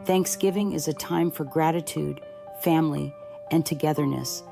Thanksgiving is a time for gratitude, family, and togetherness.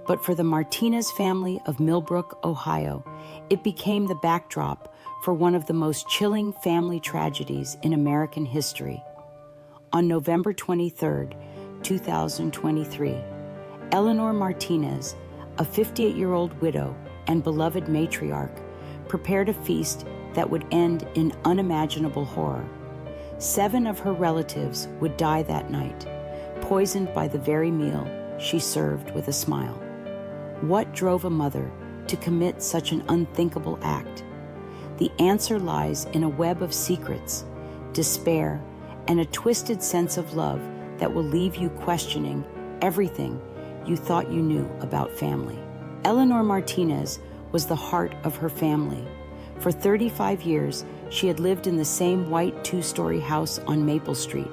But for the Martinez family of Millbrook, Ohio, it became the backdrop for one of the most chilling family tragedies in American history. On November 23, 2023, Eleanor Martinez, a 58-year-old widow and beloved matriarch, prepared a feast that would end in unimaginable horror. 7 of her relatives would die that night, poisoned by the very meal she served with a smile. What drove a mother to commit such an unthinkable act? The answer lies in a web of secrets, despair, and a twisted sense of love that will leave you questioning everything you thought you knew about family. Eleanor Martinez was the heart of her family. For 35 years, she had lived in the same white 2-story house on Maple Street,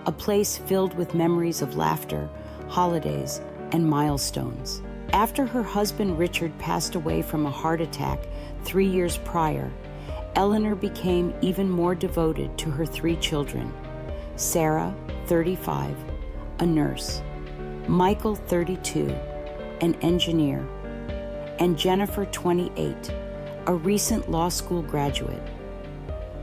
a place filled with memories of laughter, holidays, and milestones. After her husband Richard passed away from a heart attack 3 years prior, Eleanor became even more devoted to her 3 children: Sarah, 35, a nurse; Michael, 32, an engineer; and Jennifer, 28, a recent law school graduate.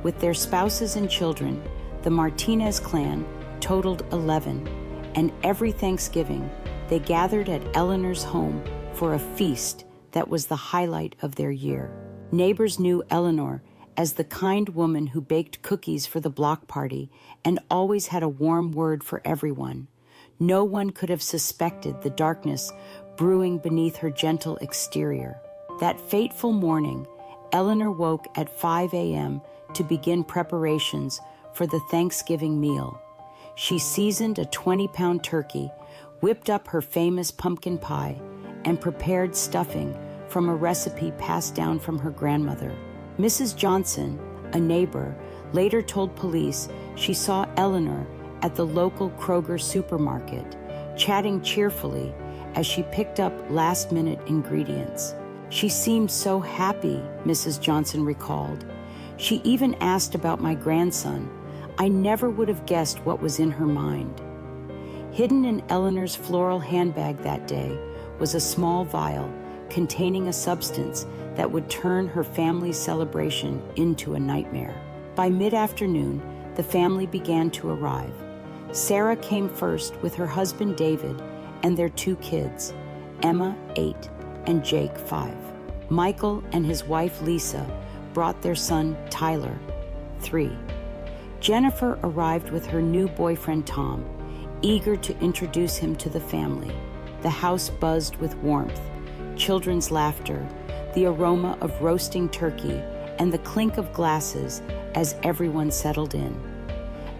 With their spouses and children, the Martinez clan totaled 11, and every Thanksgiving, they gathered at Eleanor's home for a feast that was the highlight of their year. Neighbors knew Eleanor as the kind woman who baked cookies for the block party and always had a warm word for everyone. No one could have suspected the darkness brewing beneath her gentle exterior. That fateful morning, Eleanor woke at 5 a.m. to begin preparations for the Thanksgiving meal. She seasoned a 20-pound turkey, whipped up her famous pumpkin pie, and prepared stuffing from a recipe passed down from her grandmother. Mrs. Johnson, a neighbor, later told police she saw Eleanor at the local Kroger supermarket, chatting cheerfully as she picked up last-minute ingredients. She seemed so happy, Mrs. Johnson recalled. She even asked about my grandson. I never would have guessed what was in her mind. Hidden in Eleanor's floral handbag that day was a small vial containing a substance that would turn her family's celebration into a nightmare. By mid-afternoon, the family began to arrive. Sarah came first with her husband David and their 2 kids, Emma, 8, and Jake, 5. Michael and his wife Lisa brought their son Tyler, 3. Jennifer arrived with her new boyfriend Tom, eager to introduce him to the family. The house buzzed with warmth, children's laughter, the aroma of roasting turkey, and the clink of glasses as everyone settled in.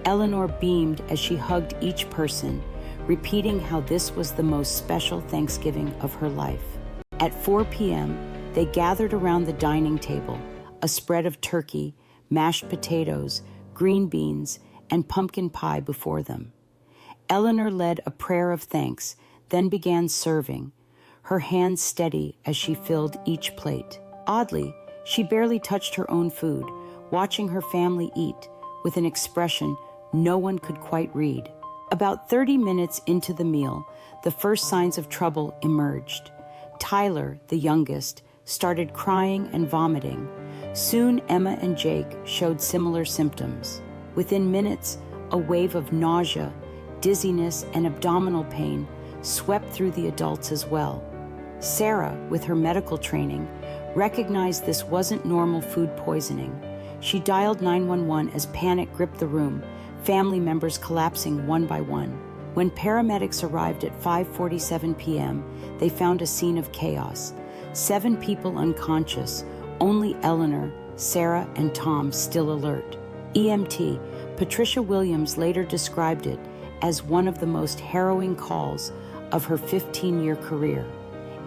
Eleanor beamed as she hugged each person, repeating how this was the most special Thanksgiving of her life. At 4 p.m., they gathered around the dining table, a spread of turkey, mashed potatoes, green beans, and pumpkin pie before them. Eleanor led a prayer of thanks, then began serving, her hands steady as she filled each plate. Oddly, she barely touched her own food, watching her family eat with an expression no one could quite read. About 30 minutes into the meal, the first signs of trouble emerged. Tyler, the youngest, started crying and vomiting. Soon Emma and Jake showed similar symptoms. Within minutes, a wave of nausea, dizziness, and abdominal pain swept through the adults as well. Sarah, with her medical training, recognized this wasn't normal food poisoning. She dialed 911 as panic gripped the room, family members collapsing one by one. When paramedics arrived at 5:47 p.m., they found a scene of chaos. 7 people unconscious, only Eleanor, Sarah, and Tom still alert. EMT Patricia Williams later described it as one of the most harrowing calls of her 15-year career.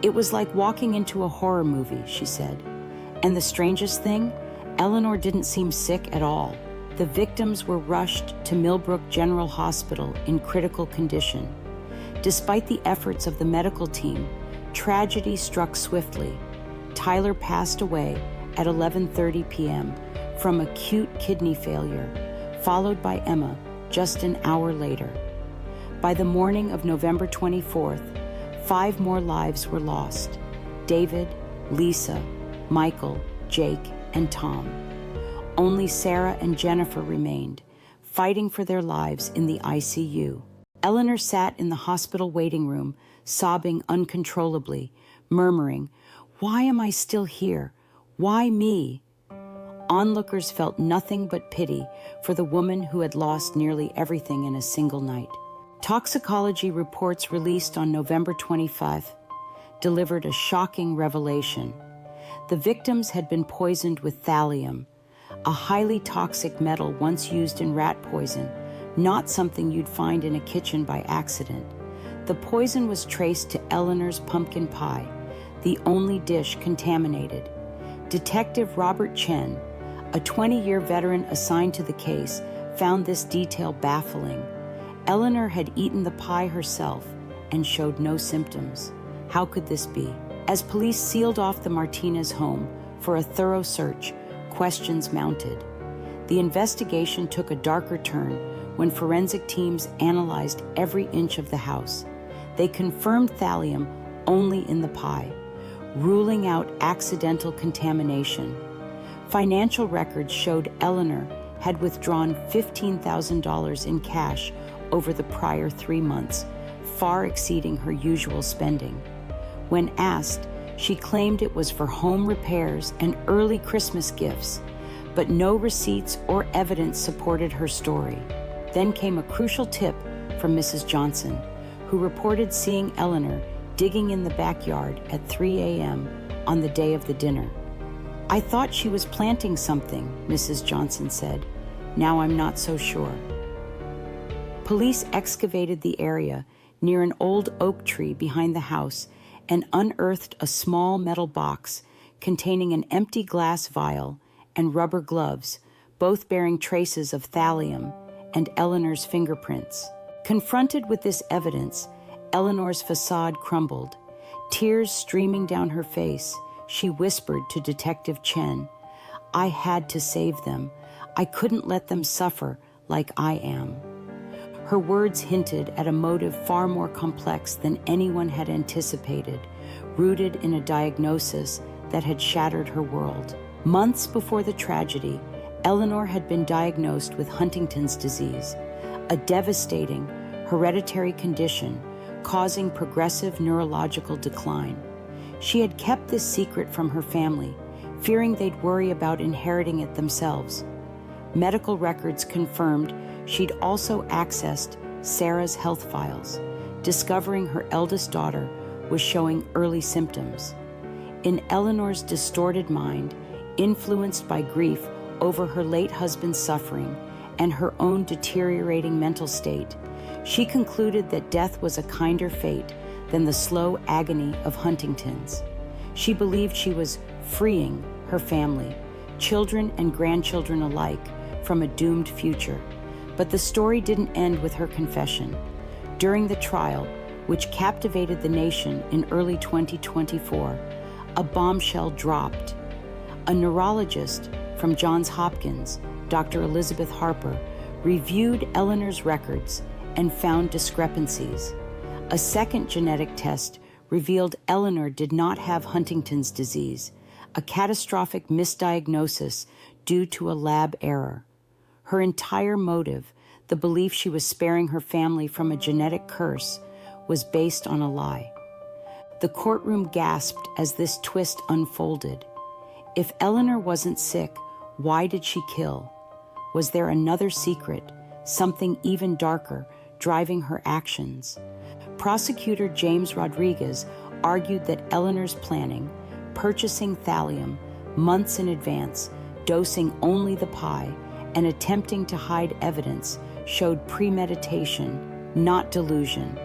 It was like walking into a horror movie, she said. And the strangest thing, Eleanor didn't seem sick at all. The victims were rushed to Millbrook General Hospital in critical condition. Despite the efforts of the medical team, tragedy struck swiftly. Tyler passed away at 11:30 p.m. from acute kidney failure, followed by Emma just an hour later. By the morning of November 24th, 5 more lives were lost: David, Lisa, Michael, Jake, and Tom. Only Sarah and Jennifer remained, fighting for their lives in the ICU. Eleanor sat in the hospital waiting room, sobbing uncontrollably, murmuring, "Why am I still here? Why me?" Onlookers felt nothing but pity for the woman who had lost nearly everything in a single night. Toxicology reports released on November 25 delivered a shocking revelation. The victims had been poisoned with thallium, a highly toxic metal once used in rat poison, not something you'd find in a kitchen by accident. The poison was traced to Eleanor's pumpkin pie, the only dish contaminated. Detective Robert Chen, a 20-year veteran assigned to the case, found this detail baffling. Eleanor had eaten the pie herself and showed no symptoms. How could this be? As police sealed off the Martinez home for a thorough search, questions mounted. The investigation took a darker turn when forensic teams analyzed every inch of the house. They confirmed thallium only in the pie, ruling out accidental contamination. Financial records showed Eleanor had withdrawn $15,000 in cash over the prior 3 months, far exceeding her usual spending. When asked, she claimed it was for home repairs and early Christmas gifts, but no receipts or evidence supported her story. Then came a crucial tip from Mrs. Johnson, who reported seeing Eleanor digging in the backyard at 3 a.m. on the day of the dinner. "I thought she was planting something," Mrs. Johnson said. "Now I'm not so sure." Police excavated the area near an old oak tree behind the house and unearthed a small metal box containing an empty glass vial and rubber gloves, both bearing traces of thallium and Eleanor's fingerprints. Confronted with this evidence, Eleanor's facade crumbled. Tears streaming down her face, she whispered to Detective Chen, "I had to save them. I couldn't let them suffer like I am." Her words hinted at a motive far more complex than anyone had anticipated, rooted in a diagnosis that had shattered her world. Months before the tragedy, Eleanor had been diagnosed with Huntington's disease, a devastating, hereditary condition causing progressive neurological decline. She had kept this secret from her family, fearing they'd worry about inheriting it themselves. Medical records confirmed she'd also accessed Sarah's health files, discovering her eldest daughter was showing early symptoms. In Eleanor's distorted mind, influenced by grief over her late husband's suffering and her own deteriorating mental state, she concluded that death was a kinder fate than the slow agony of Huntington's. She believed she was freeing her family, children and grandchildren alike, from a doomed future. But the story didn't end with her confession. During the trial, which captivated the nation in early 2024, a bombshell dropped. A neurologist from Johns Hopkins, Dr. Elizabeth Harper, reviewed Eleanor's records and found discrepancies. A second genetic test revealed Eleanor did not have Huntington's disease, a catastrophic misdiagnosis due to a lab error. Her entire motive, the belief she was sparing her family from a genetic curse, was based on a lie. The courtroom gasped as this twist unfolded. If Eleanor wasn't sick, why did she kill? Was there another secret, something even darker, driving her actions? Prosecutor James Rodriguez argued that Eleanor's planning, purchasing thallium months in advance, dosing only the pie, and attempting to hide evidence showed premeditation, not delusion.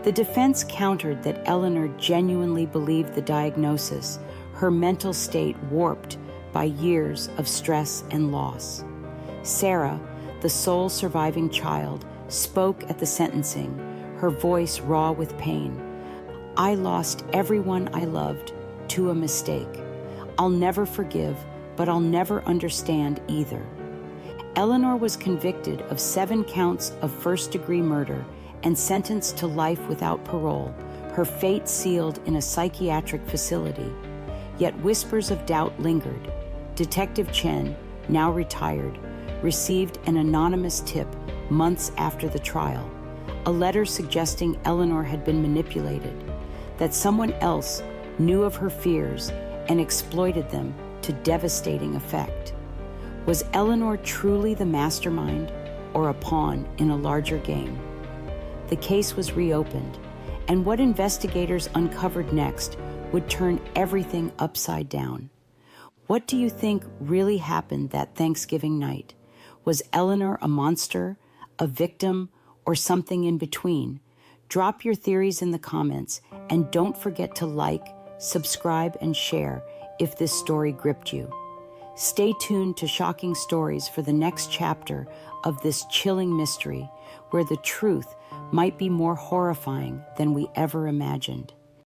The defense countered that Eleanor genuinely believed the diagnosis, her mental state warped by years of stress and loss. Sarah, the sole surviving child, spoke at the sentencing, her voice raw with pain. "I lost everyone I loved to a mistake. I'll never forgive, but I'll never understand either." Eleanor was convicted of 7 counts of first-degree murder and sentenced to life without parole, her fate sealed in a psychiatric facility. Yet whispers of doubt lingered. Detective Chen, now retired, received an anonymous tip months after the trial, a letter suggesting Eleanor had been manipulated, that someone else knew of her fears and exploited them to devastating effect. Was Eleanor truly the mastermind or a pawn in a larger game? The case was reopened, and what investigators uncovered next would turn everything upside down. What do you think really happened that Thanksgiving night? Was Eleanor a monster, a victim, or something in between? Drop your theories in the comments, and don't forget to like, subscribe, and share if this story gripped you. Stay tuned to Shocking Stories for the next chapter of this chilling mystery, where the truth might be more horrifying than we ever imagined.